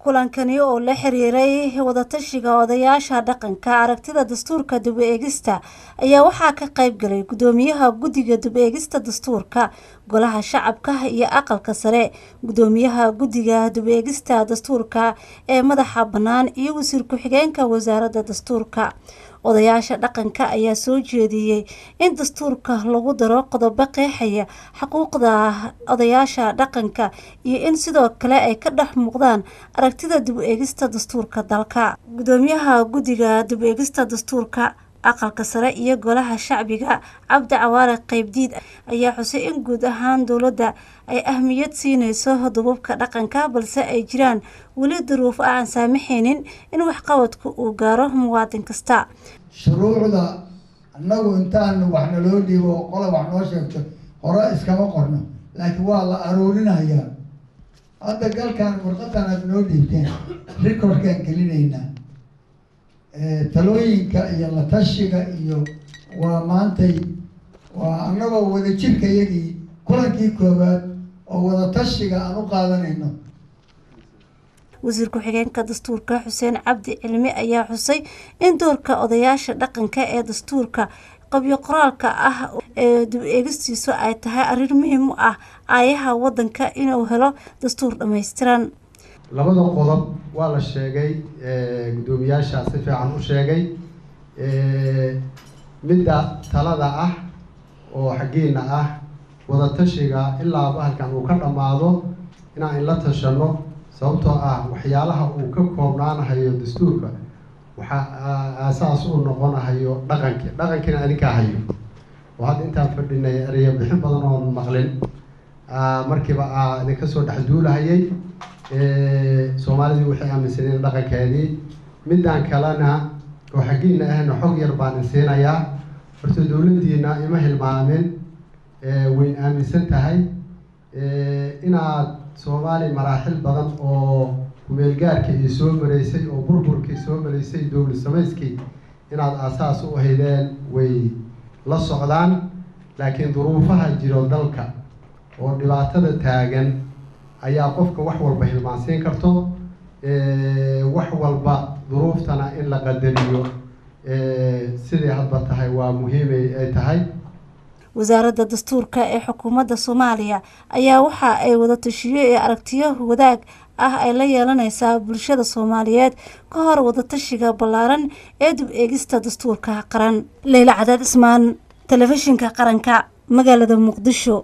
kulankani oo la xiriiray wadatashiga odayaasha dhaqanka aragtida dastuurka dib u eegista ayaa waxaa ka qayb galay gudoomiyaha guddiga dib u eegista dastuurka golaha shacabka iyo aqalka sare gudoomiyaha guddiga dib u eegista dastuurka ee madaxa bannaan iyo wasiir ku-xigeenka wasaaradda dastuurka odayaasha dhaqanka ayaa soo jeediyay in dastuurka lagu daro qodobo qeexaya xuquuqda odayaasha dhaqanka iyo in sidoo kale ay ka dhex muuqdaan aragtida dib u eegista dastuurka dalka gudoomiyaha guddiga dib u eegista dastuurka aqalka sare iyo golaha shacbiga cabdi cawaale qaybdiid ayaa xusay in guud ahaan dowladda ay ahmiyad siinayso dubabka dhaqanka balse ay jiraan weli duruufo aan saamaxaynin in waxqabadku uu gaaro muwaadin kasta shuruucda annagu intaan wax naloo dhiibo qola wax noo sheegto hore iskama qorno laakiin waa la aruurinayaa hadda galkan warqadan aad noo dhiibteen recordkaan gelinaynaa talooyinka iyo la tashiga iyo waa maantay waa annagoo wadajirka iyagii kulankii koowaad oo wada tashiga aan u qaadanayno wasiir ku-xigeenka dastuurka xuseen cabdi cilmi ayaa xusay in doorka odayaasha dhaqanka ee dastuurka qabyo qoraalka ah ee dib eegistiisu ay tahay arrin muhiim u ah aayaha waddanka inuu helo dastuur dhammaystiran labada qodob waa la sheegay gudoomiyaasha si fiican u sheegay midda talada ah oo xaggeena ah wada tashiga ilaa bahalkan uu ka dhammaado inaan la tashano sababtoo ah waxyaalaha uu ka koobnaanahayo dastuurka waxaa aasaas u noqonahayo dhaqankina adinka hayo oo hadda intaan fadhinay ereyo bixin badan oon maqlin markiiba idinka soo dhex duulahayay soomaalidii waxay aaminsaneen dhaqankeedii midaan kalena oo xaggiina ahna xog yar baan insiinayaa horta dowladdiina ima hilmaamin wayn aaminsan tahay inaad soomaali maraaxil badan oo kumeelgaarkii soo maraysay oo burburkii soo maraysay dowlad samayskii inaad aasaas u ahaydeen way la socdaan laakiin duruufaha jiro dalka oo dhibaatada taagan ayaa qofka wax walba hilmaansiin karto wax walba duruuftana in la qadariyo sidii hadba tahay waa muhiimay ay tahay wasaaradda dastuurka ee xukuumadda Soomaaliya ayaa waxa ay wada tashiyo ee aragtiyo wadaag ah ay la yeelanaysaa bulshada Soomaaliyeed ka hor wada tashiga ballaaran ee dib eegista dastuurka qaran Leila Cadaad Ismaan telefishinka qaranka magaalada Muqdisho